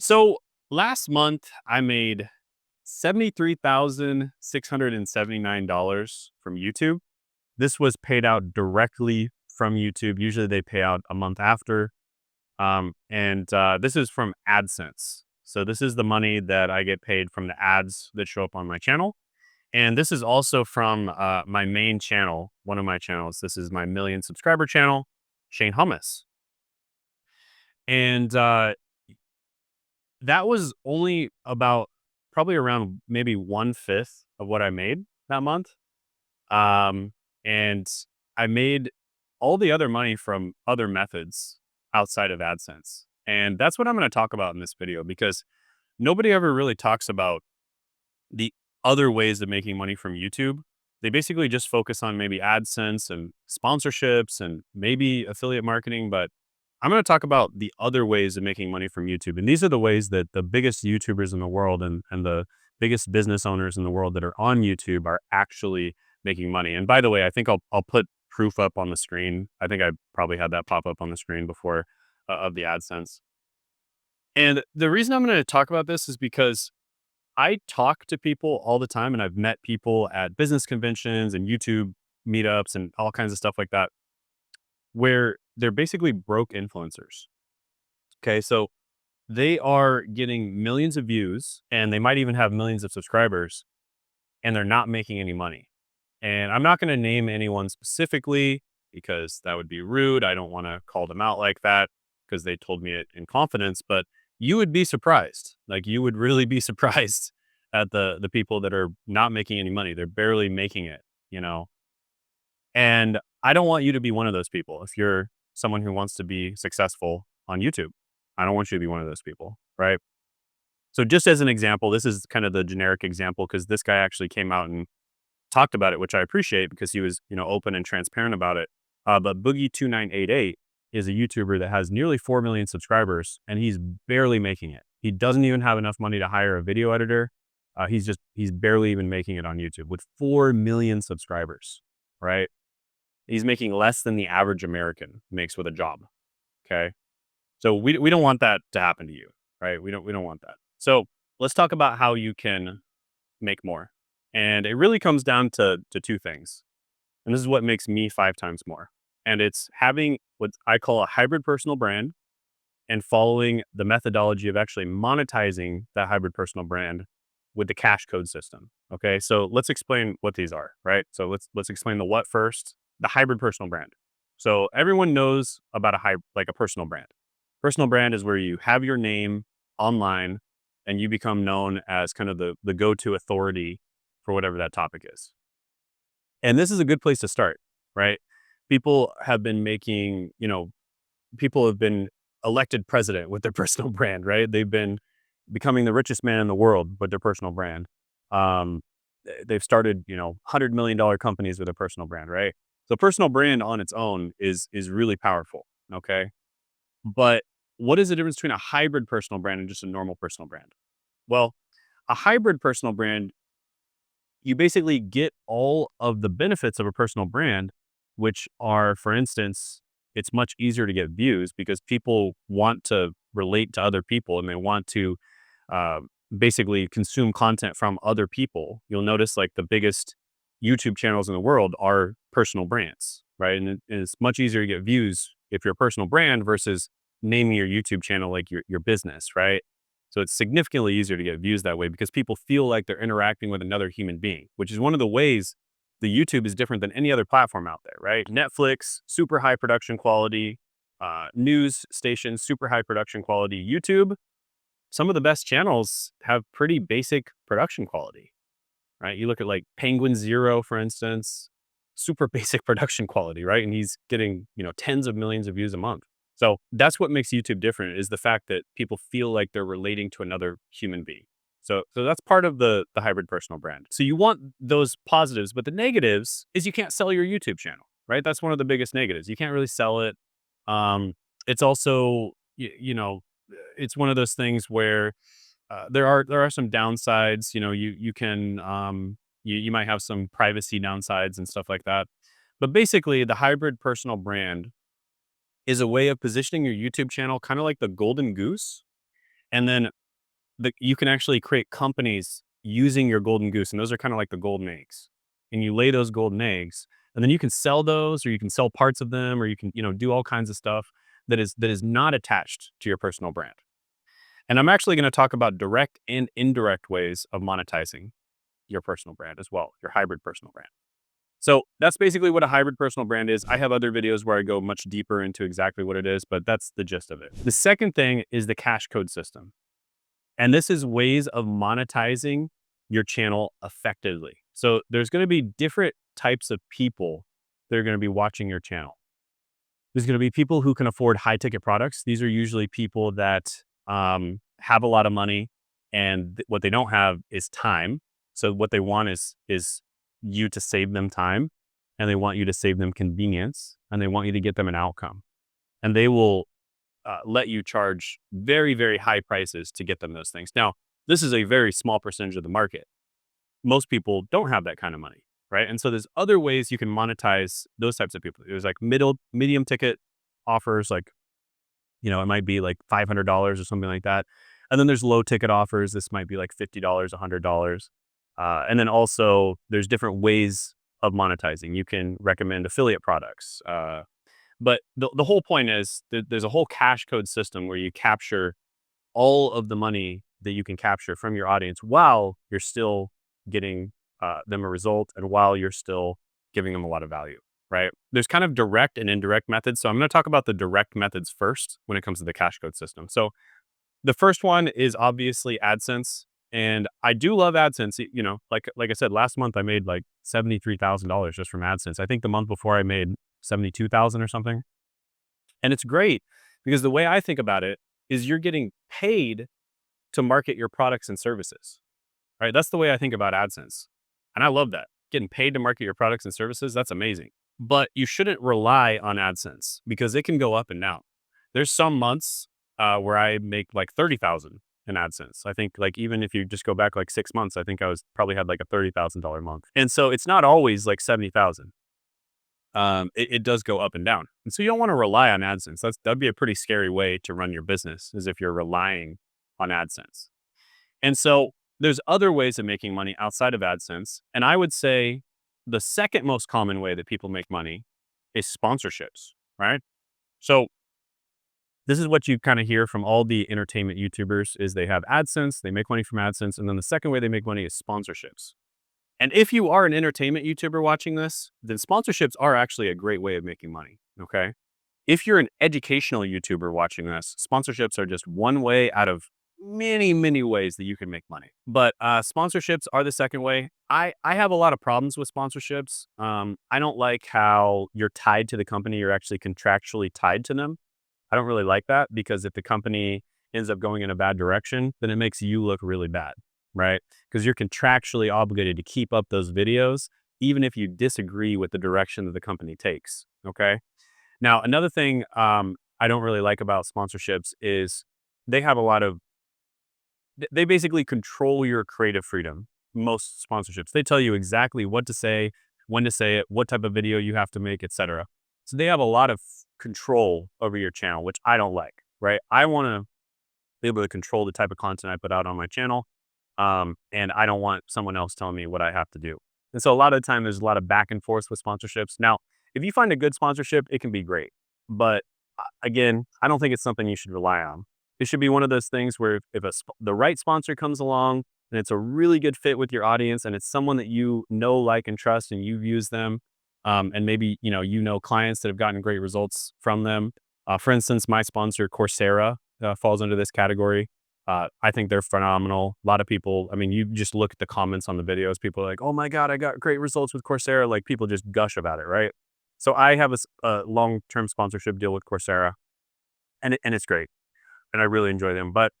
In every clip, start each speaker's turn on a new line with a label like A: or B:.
A: So last month I made $73,679 from YouTube. This was paid out directly from YouTube. Usually they pay out a month after. And this is from AdSense. So this is the money that I get paid from the ads that show up on my channel. And this is also from my main channel, one of my channels. This is my million subscriber channel, Shane Hummus. And that was only about probably around maybe 1/5 of what I made that month. And I made all the other money from other methods outside of AdSense. And that's what I'm going to talk about in this video because nobody ever really talks about the other ways of making money from YouTube. They basically just focus on maybe AdSense and sponsorships and maybe affiliate marketing, but I'm going to talk about the other ways of making money from YouTube. And these are the ways that the biggest YouTubers in the world and the biggest business owners in the world that are on YouTube are actually making money. And by the way, I think I'll put proof up on the screen. I think I probably had that pop up on the screen before of the AdSense. And the reason I'm going to talk about this is because I talk to people all the time and I've met people at business conventions and YouTube meetups and all kinds of stuff like that where they're basically broke influencers. Okay. So they are getting millions of views and they might even have millions of subscribers and they're not making any money. And I'm not going to name anyone specifically because that would be rude. I don't want to call them out like that because they told me it in confidence, but you would be surprised. Like you would really be surprised at the people that are not making any money. They're barely making it, you know. And I don't want you to be one of those people. If you're someone who wants to be successful on YouTube, I don't want you to be one of those people, right? So just as an example, this is kind of the generic example because this guy actually came out and talked about it, which I appreciate because he was, open and transparent about it. But Boogie2988 is a YouTuber that has nearly 4 million subscribers and he's barely making it. He doesn't even have enough money to hire a video editor. He's barely even making it on YouTube with 4 million subscribers, right? He's making less than the average American makes with a job. Okay. So we don't want that to happen to you, right? We don't want that. So let's talk about how you can make more. And it really comes down to two things. And this is what makes me 5 times more. And it's having what I call a hybrid personal brand and following the methodology of actually monetizing that hybrid personal brand with the cash code system. Okay. So let's explain what these are, right? So let's explain the what first, the hybrid personal brand. So everyone knows about a personal brand. Personal brand is where you have your name online and you become known as kind of the go-to authority for whatever that topic is. And this is a good place to start, right? People have been making, people have been elected president with their personal brand, right? They've been becoming the richest man in the world with their personal brand. Um, they've started, $100 million companies with a personal brand, right? So personal brand on its own is really powerful. Okay. But what is the difference between a hybrid personal brand and just a normal personal brand? Well, a hybrid personal brand, you basically get all of the benefits of a personal brand, which are, for instance, it's much easier to get views because people want to relate to other people and they want to uh, basically consume content from other people. You'll notice like the biggest YouTube channels in the world are personal brands, right? And it's much easier to get views if you're a personal brand versus naming your YouTube channel like your business, right? So it's significantly easier to get views that way because people feel like they're interacting with another human being, which is one of the ways the YouTube is different than any other platform out there, right? Netflix, super high production quality, news stations, super high production quality. YouTube, some of the best channels have pretty basic production quality, right? You look at like Penguin Zero, for instance, super basic production quality, right? And he's getting, tens of millions of views a month. So that's what makes YouTube different is the fact that people feel like they're relating to another human being. So that's part of the hybrid personal brand. So you want those positives, but the negatives is you can't sell your YouTube channel, right? That's one of the biggest negatives. You can't really sell it. It's also, it's one of those things where there are some downsides. You can you might have some privacy downsides and stuff like that. But basically, the hybrid personal brand is a way of positioning your YouTube channel kind of like the golden goose And then you can actually create companies using your golden goose, and those are kind of like the golden eggs. And you lay those golden eggs, and then you can sell those, or you can sell parts of them, or you can, do all kinds of stuff that is not attached to your personal brand. And I'm actually going to talk about direct and indirect ways of monetizing your personal brand as well, your hybrid personal brand. So that's basically what a hybrid personal brand is. I have other videos where I go much deeper into exactly what it is, but that's the gist of it. The second thing is the cash code system. And this is ways of monetizing your channel effectively. So there's going to be different types of people that are going to be watching your channel. There's going to be people who can afford high ticket products. These are usually people that have a lot of money, and what they don't have is time. So what they want is you to save them time, and they want you to save them convenience, and they want you to get them an outcome. And they will let you charge very, very high prices to get them those things. Now, this is a very small percentage of the market. Most people don't have that kind of money, right? And so there's other ways you can monetize those types of people. There's like medium ticket offers, like, it might be like $500 or something like that. And then there's low ticket offers. This might be like $50, $100. And then also there's different ways of monetizing. You can recommend affiliate products. But the whole point is that there's a whole cash code system where you capture all of the money that you can capture from your audience while you're still getting them a result, and while you're still giving them a lot of value, right? There's kind of direct and indirect methods. So I'm going to talk about the direct methods first when it comes to the cash code system. So the first one is obviously AdSense. And I do love AdSense. Like I said, last month I made like $73,000 just from AdSense. I think the month before I made 72,000 or something. And it's great because the way I think about it is you're getting paid to market your products and services, right? That's the way I think about AdSense. And I love that. Getting paid to market your products and services, that's amazing. But you shouldn't rely on AdSense because it can go up and down. There's some months where I make like 30,000 in AdSense. I think like even if you just go back like 6 months, I think I was probably had like a $30,000 month. And so it's not always like 70,000. It does go up and down. And so you don't want to rely on AdSense. That'd be a pretty scary way to run your business, as if you're relying on AdSense. And so there's other ways of making money outside of AdSense. And I would say the second most common way that people make money is sponsorships, right? So this is what you kind of hear from all the entertainment YouTubers is they have AdSense, they make money from AdSense. And then the second way they make money is sponsorships. And if you are an entertainment YouTuber watching this, then sponsorships are actually a great way of making money, okay? If you're an educational YouTuber watching this, sponsorships are just one way out of many, many ways that you can make money. But sponsorships are the second way. I have a lot of problems with sponsorships. I don't like how you're tied to the company. You're actually contractually tied to them. I don't really like that because if the company ends up going in a bad direction, then it makes you look really bad, right? Because you're contractually obligated to keep up those videos, even if you disagree with the direction that the company takes, okay? Now, another thing I don't really like about sponsorships is they have a lot of, they basically control your creative freedom. Most sponsorships, they tell you exactly what to say, when to say it, what type of video you have to make, etc. So they have a lot of control over your channel, which I don't like, right? I want to be able to control the type of content I put out on my channel. And I don't want someone else telling me what I have to do. And so a lot of the time there's a lot of back and forth with sponsorships. Now, if you find a good sponsorship, it can be great. But again, I don't think it's something you should rely on. It should be one of those things where if the right sponsor comes along and it's a really good fit with your audience and it's someone that you know, like, and trust, and you've used them, and maybe, clients that have gotten great results from them. For instance, my sponsor, Coursera, falls under this category. I think they're phenomenal. A lot of people, you just look at the comments on the videos, people are like, oh my God, I got great results with Coursera. Like people just gush about it, right? So I have a long-term sponsorship deal with Coursera and it's great. And I really enjoy them. But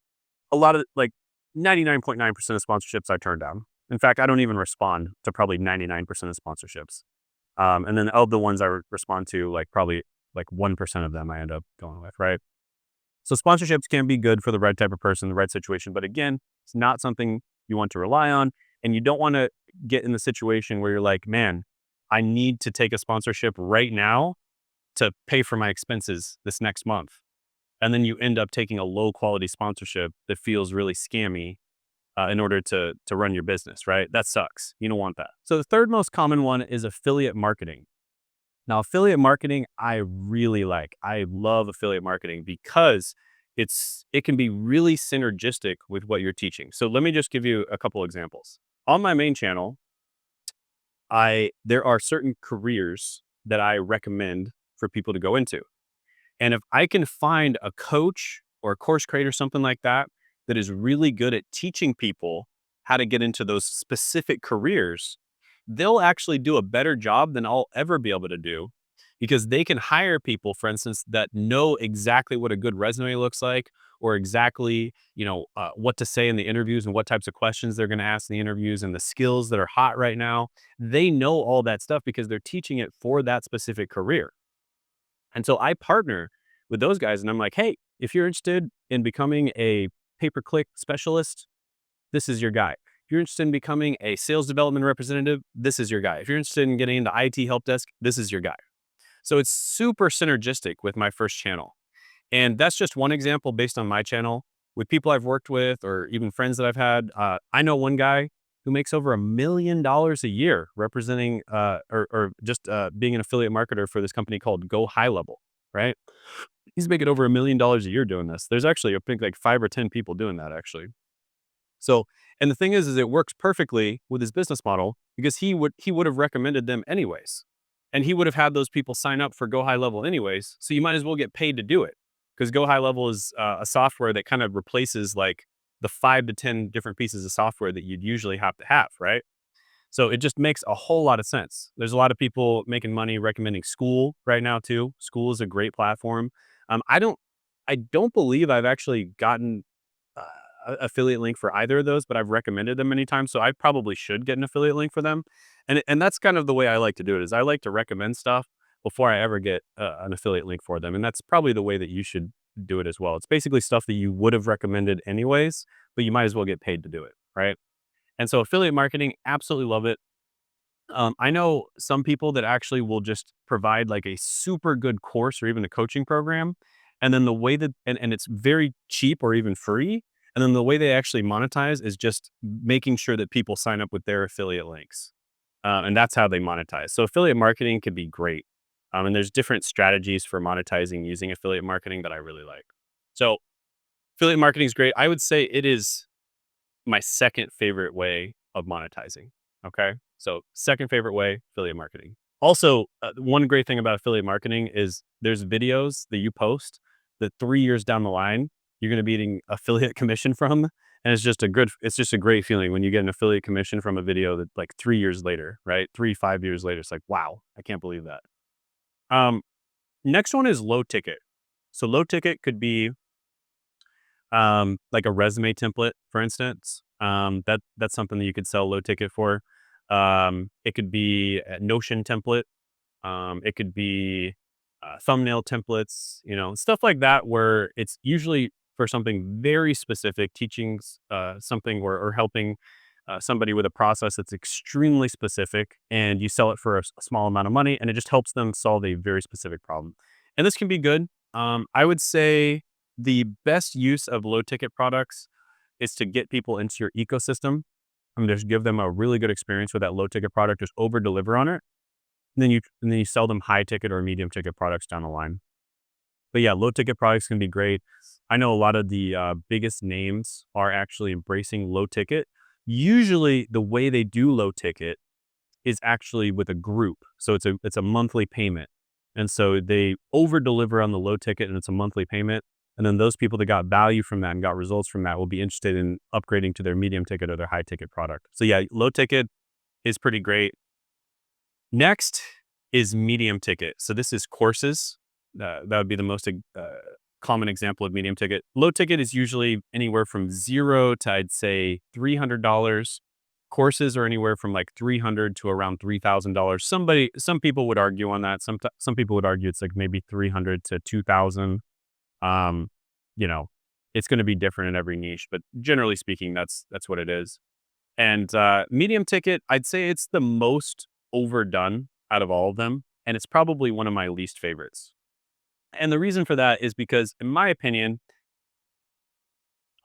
A: a lot of 99.9% of sponsorships I turn down. In fact, I don't even respond to probably 99% of sponsorships. And then of the ones I respond to, probably 1% of them I end up going with, right? So sponsorships can be good for the right type of person, the right situation. But again, it's not something you want to rely on. And you don't want to get in the situation where you're like, man, I need to take a sponsorship right now to pay for my expenses this next month. and then you end up taking a low quality sponsorship that feels really scammy in order to run your business, right? That sucks. You don't want that. So the third most common one is affiliate marketing. Now, affiliate marketing, I really like. I love affiliate marketing because it can be really synergistic with what you're teaching. So let me just give you a couple examples. On my main channel, there are certain careers that I recommend for people to go into. And if I can find a coach or a course creator, something like that, that is really good at teaching people how to get into those specific careers, they'll actually do a better job than I'll ever be able to do because they can hire people, for instance, that know exactly what a good resume looks like or exactly, what to say in the interviews and what types of questions they're going to ask in the interviews and the skills that are hot right now. They know all that stuff because they're teaching it for that specific career. And so I partner with those guys and I'm like, hey, if you're interested in becoming a pay-per-click specialist, this is your guy. If you're interested in becoming a sales development representative, this is your guy. If you're interested in getting into IT help desk, this is your guy. So it's super synergistic with my first channel. And that's just one example based on my channel. With people I've worked with or even friends that I've had, I know one guy who makes over $1 million a year representing or just being an affiliate marketer for this company called Go High Level, right? He's making over $1 million a year doing this. There's actually, I think, like 5 or 10 people doing that actually. So, and the thing is it works perfectly with his business model because he would have recommended them anyways. And he would have had those people sign up for Go High Level anyways. So you might as well get paid to do it because Go High Level is a software that kind of replaces like the 5 to 10 different pieces of software that you'd usually have to have, right? So it just makes a whole lot of sense. There's a lot of people making money recommending School right now too. School is a great platform. I don't believe I've actually gotten uh, affiliate link for either of those, but I've recommended them many times. So I probably should get an affiliate link for them. And that's kind of the way I like to do it is I like to recommend stuff before I ever get an affiliate link for them. And that's probably the way that you should do it as well. It's basically stuff that you would have recommended anyways, but you might as well get paid to do it. Right. And so affiliate marketing, absolutely love it. I know some people that actually will just provide like a super good course or even a coaching program. And then the way that, and it's very cheap or even free. And then the way they actually monetize is just making sure that people sign up with their affiliate links. And that's how they monetize. So affiliate marketing could be great. And there's different strategies for monetizing using affiliate marketing that I really like. So affiliate marketing is great. I would say it is my second favorite way of monetizing. Okay. So, second favorite way, affiliate marketing. Also, one great thing about affiliate marketing is there's videos that you post that 3 years down the line, you're going to be getting affiliate commission from. And it's just a great feeling when you get an affiliate commission from a video that like 3 years later, right? 5 years later, it's like, wow, I can't believe that. Um, Next one is low ticket. So, low ticket could be like a resume template, for instance. That's something that you could sell low ticket for. It could be a Notion template. It could be thumbnail templates, stuff like that, where it's usually for something very specific, teaching something or helping somebody with a process that's extremely specific, and you sell it for a small amount of money, and it just helps them solve a very specific problem. And this can be good. I would say the best use of low ticket products is to get people into your ecosystem. I mean, just give them a really good experience with that low ticket product. Just over deliver on it, and then you sell them high ticket or medium ticket products down the line. But yeah, low ticket products can be great. I know a lot of the biggest names are actually embracing low ticket. Usually, the way they do low ticket is actually with a group. So it's a monthly payment. And so they over deliver on the low ticket and it's a monthly payment. And then those people that got value from that and got results from that will be interested in upgrading to their medium ticket or their high ticket product. So yeah, low ticket is pretty great. Next is medium ticket. So this is courses. That would be the most common example of medium ticket. Low ticket is usually anywhere from zero to I'd say $300. Courses are anywhere from like $300 to around $3,000. Some people would argue on that. Some people would argue it's like maybe $300 to $2,000. Um, you know, it's going to be different in every niche, but generally speaking, that's what it is. And medium ticket, I'd say it's the most overdone out of all of them, and it's probably one of my least favorites. And the reason for that is because, in my opinion,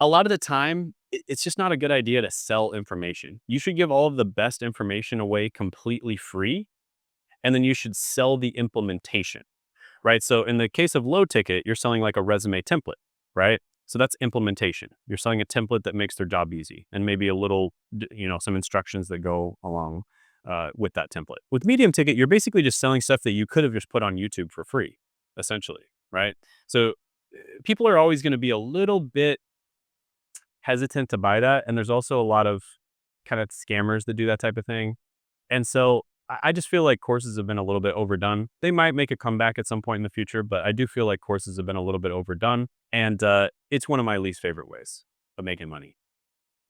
A: a lot of the time, it's just not a good idea to sell information. You should give all of the best information away completely free, and then you should sell the implementation, right? So in the case of low ticket, you're selling like a resume template, right? So that's implementation. You're selling a template that makes their job easy, and maybe a little, some instructions that go along with that template. With medium ticket, you're basically just selling stuff that you could have just put on YouTube for free, essentially, right? So people are always going to be a little bit hesitant to buy that, and there's also a lot of kind of scammers that do that type of thing. And so I just feel like courses have been a little bit overdone. They might make a comeback at some point in the future, but I do feel like courses have been a little bit overdone. And it's one of my least favorite ways of making money.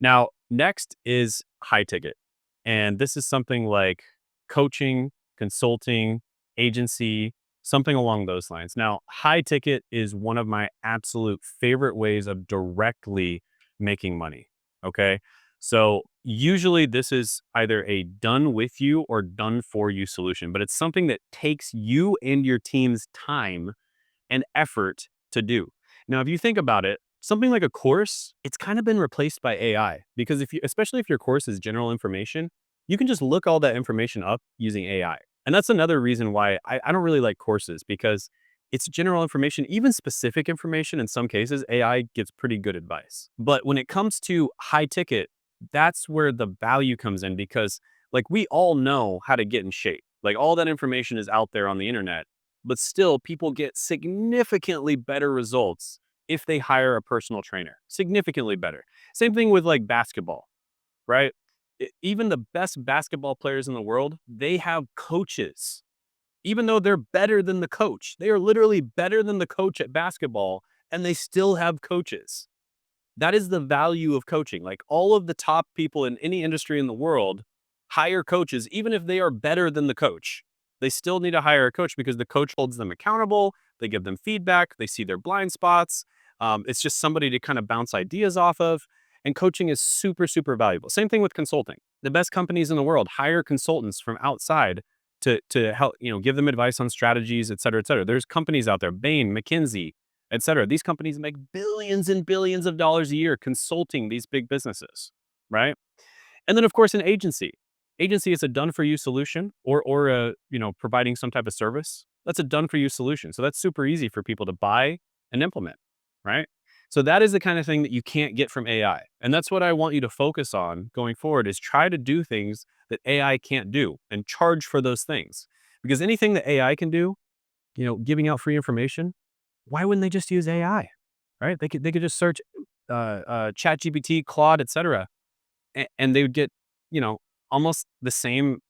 A: Now, next is high ticket. And this is something like coaching, consulting, agency, something along those lines. Now, high ticket is one of my absolute favorite ways of directly making money. Okay. So usually this is either a done with you or done for you solution, but it's something that takes you and your team's time and effort to do. Now, if you think about it, something like a course, it's kind of been replaced by AI because especially if your course is general information, you can just look all that information up using AI. And that's another reason why I don't really like courses because it's general information, even specific information. In some cases, AI gives pretty good advice. But when it comes to high ticket, that's where the value comes in because like we all know how to get in shape. Like all that information is out there on the internet, but still people get significantly better results if they hire a personal trainer, significantly better. Same thing with like basketball, right? Even the best basketball players in the world, they have coaches. Even though they're better than the coach, they are literally better than the coach at basketball, and they still have coaches. That is the value of coaching. Like all of the top people in any industry in the world hire coaches, even if they are better than the coach. They still need to hire a coach because the coach holds them accountable. They give them feedback. They see their blind spots. It's just somebody to kind of bounce ideas off of. And coaching is super, super valuable. Same thing with consulting. The best companies in the world hire consultants from outside to help, give them advice on strategies, et cetera, et cetera. There's companies out there, Bain, McKinsey, et cetera. These companies make billions and billions of dollars a year consulting these big businesses, right? And then of course an agency. Agency is a done for you solution or a, providing some type of service. That's a done for you solution. So that's super easy for people to buy and implement, right? So that is the kind of thing that you can't get from AI. And that's what I want you to focus on going forward is try to do things that AI can't do and charge for those things. Because anything that AI can do, giving out free information, why wouldn't they just use AI? Right? They could just search ChatGPT, Claude, etc., and they would get you know almost the same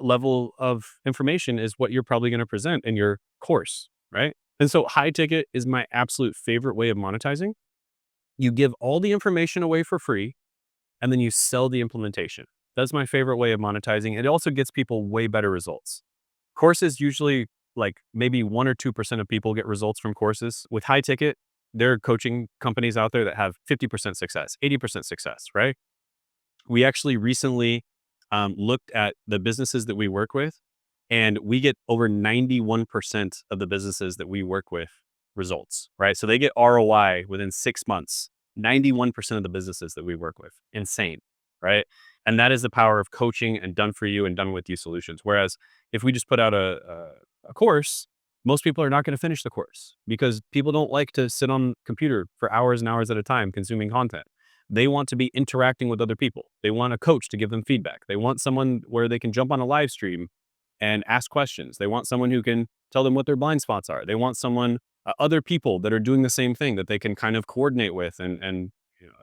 A: level of information as what you're probably going to present in your course, right? And so high ticket is my absolute favorite way of monetizing. You give all the information away for free, and then you sell the implementation. That's my favorite way of monetizing. It also gets people way better results. Courses usually like maybe 1 or 2% of people get results from courses. With high ticket, there are coaching companies out there that have 50% success, 80% success, right? We actually recently looked at the businesses that we work with, and we get over 91% of the businesses that we work with results, right? So they get ROI within 6 months, 91% of the businesses that we work with. Insane, right? And that is the power of coaching and done for you and done with you solutions. Whereas if we just put out a course, most people are not going to finish the course because people don't like to sit on computer for hours and hours at a time consuming content. They want to be interacting with other people. They want a coach to give them feedback. They want someone where they can jump on a live stream and ask questions. They want someone who can tell them what their blind spots are. They want someone, other people that are doing the same thing that they can kind of coordinate with and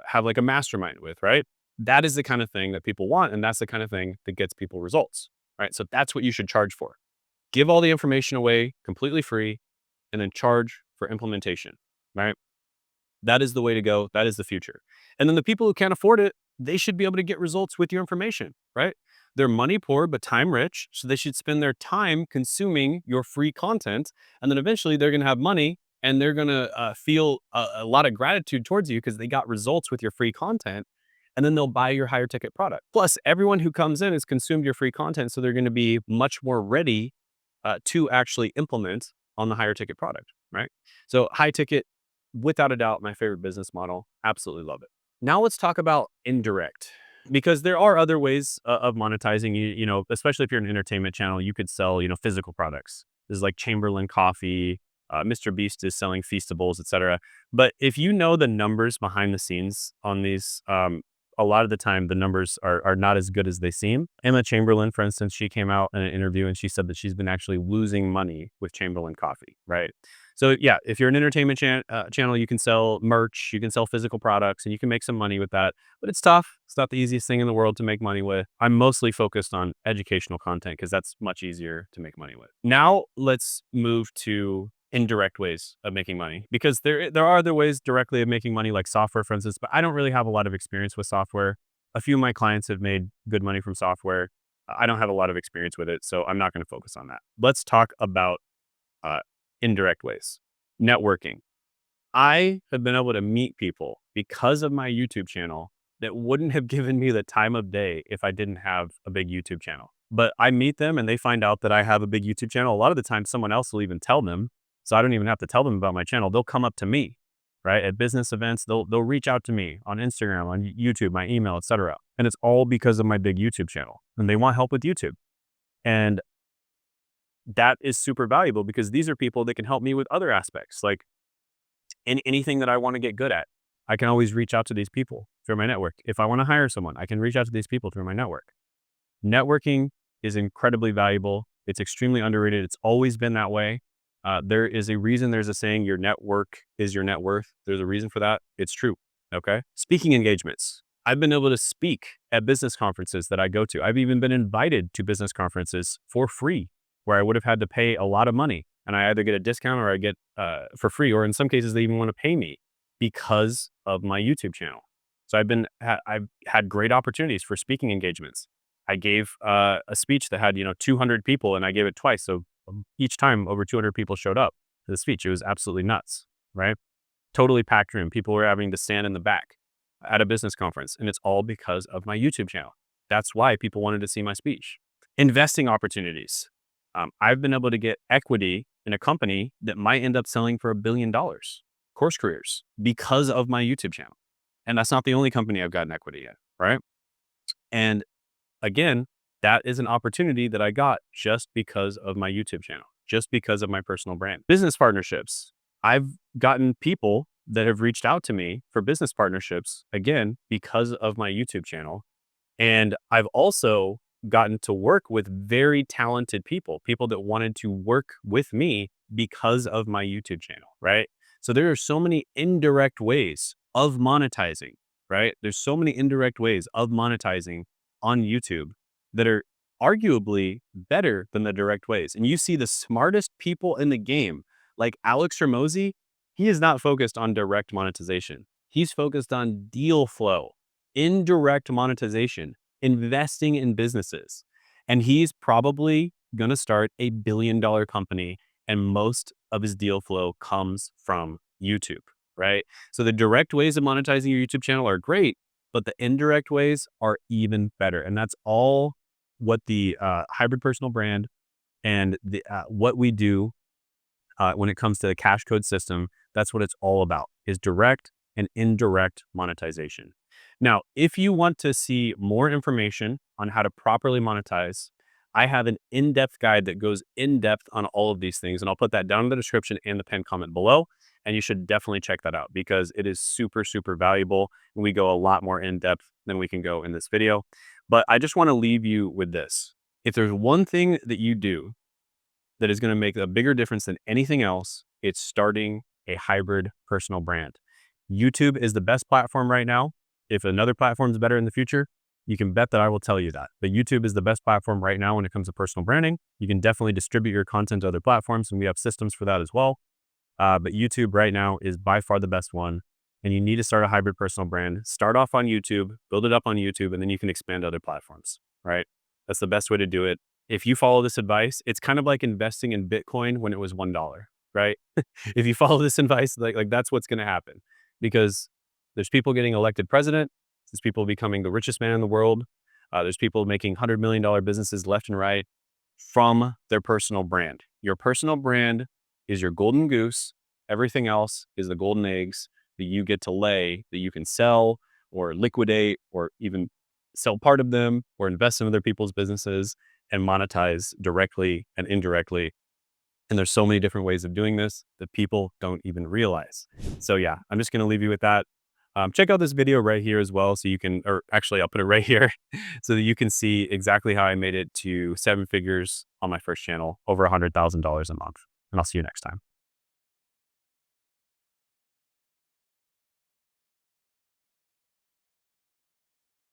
A: have like a mastermind with, right? That is the kind of thing that people want. And that's the kind of thing that gets people results, right? So that's what you should charge for. Give all the information away completely free and then charge for implementation, right? That is the way to go. That is the future. And then the people who can't afford it, they should be able to get results with your information, right? They're money poor, but time rich. So they should spend their time consuming your free content. And then eventually they're going to have money and they're going to feel a lot of gratitude towards you because they got results with your free content. And then they'll buy your higher ticket product. Plus, everyone who comes in has consumed your free content. So they're going to be much more ready to actually implement on the higher ticket product. right? So high ticket, without a doubt, my favorite business model. Absolutely love it. Now let's talk about indirect, because there are other ways of monetizing. Especially if you're an entertainment channel, you could sell, physical products. This is like Chamberlain Coffee. Mr. Beast is selling Feastables, etc. But if you know the numbers behind the scenes on these, a lot of the time the numbers are not as good as they seem. Emma Chamberlain, for instance, she came out in an interview and she said that she's been actually losing money with Chamberlain Coffee, right? So yeah, if you're an entertainment channel, you can sell merch, you can sell physical products, and you can make some money with that. But it's tough. It's not the easiest thing in the world to make money with. I'm mostly focused on educational content because that's much easier to make money with. Now let's move to indirect ways of making money, because there are other ways directly of making money, like software, for instance. But I don't really have a lot of experience with software. A few of my clients have made good money from software. I don't have a lot of experience with it, so I'm not going to focus on that. Let's talk about uh, indirect ways. Networking. I have been able to meet people because of my YouTube channel that wouldn't have given me the time of day if I didn't have a big YouTube channel. But I meet them and they find out that I have a big YouTube channel. A lot of the time, someone else will even tell them. So I don't even have to tell them about my channel. They'll come up to me, right? At business events, they'll reach out to me on Instagram, on YouTube, my email, etc. And it's all because of my big YouTube channel. And they want help with YouTube. And that is super valuable because these are people that can help me with other aspects, like anything that I want to get good at. I can always reach out to these people through my network. If I want to hire someone, I can reach out to these people through my network. Networking is incredibly valuable. It's extremely underrated. It's always been that way. There is a reason there's a saying, your network is your net worth. There's a reason for that. It's true. Okay. Speaking engagements. I've been able to speak at business conferences that I go to. I've even been invited to business conferences for free, where I would have had to pay a lot of money. And I either get a discount or I get for free, or in some cases, they even want to pay me because of my YouTube channel. So I've had great opportunities for speaking engagements. I gave a speech that had 200 people, and I gave it twice. So each time, over 200 people showed up to the speech. It was absolutely nuts, right? Totally packed room. People were having to stand in the back at a business conference, and it's all because of my YouTube channel. That's why people wanted to see my speech. Investing opportunities. I've been able to get equity in a company that might end up selling for $1 billion, Course Careers, because of my YouTube channel. And that's not the only company I've gotten equity in, right? And again, that is an opportunity that I got just because of my YouTube channel, just because of my personal brand. Business partnerships. I've gotten people that have reached out to me for business partnerships, again, because of my YouTube channel. And I've also gotten to work with very talented people, people that wanted to work with me because of my YouTube channel, right? So there are so many indirect ways of monetizing, right? There's so many indirect ways of monetizing on YouTube that are arguably better than the direct ways. And you see the smartest people in the game, like Alex Ramosi, he is not focused on direct monetization. He's focused on deal flow, indirect monetization, investing in businesses. And he's probably going to start a $1 billion company. And most of his deal flow comes from YouTube, right? So the direct ways of monetizing your YouTube channel are great, but the indirect ways are even better. And that's all what the hybrid personal brand and the what we do when it comes to the cash code system. That's what it's all about, is direct and indirect monetization. Now, if you want to see more information on how to properly monetize, I have an in-depth guide that goes in-depth on all of these things, and I'll put that down in the description and the pinned comment below. And you should definitely check that out because it is super, super valuable. And we go a lot more in-depth than we can go in this video. But I just want to leave you with this. If there's one thing that you do that is going to make a bigger difference than anything else, it's starting a hybrid personal brand. YouTube is the best platform right now. If another platform is better in the future, you can bet that I will tell you that. But YouTube is the best platform right now when it comes to personal branding. You can definitely distribute your content to other platforms, and we have systems for that as well. But YouTube right now is by far the best one. And you need to start a hybrid personal brand. Start off on YouTube, build it up on YouTube, and then you can expand to other platforms, right? That's the best way to do it. If you follow this advice, it's kind of like investing in Bitcoin when it was $1, right? If you follow this advice, like that's what's going to happen, because there's people getting elected president. There's people becoming the richest man in the world. There's people making $100 million businesses left and right from their personal brand. Your personal brand is your golden goose. Everything else is the golden eggs that you get to lay that you can sell or liquidate or even sell part of them or invest in other people's businesses and monetize directly and indirectly. And there's so many different ways of doing this that people don't even realize. So yeah, I'm just going to leave you with that. Check out this video right here as well. So you can, or actually I'll put it right here so that you can see exactly how I made it to 7 figures on my first channel, over $100,000 a month. And I'll see you next time.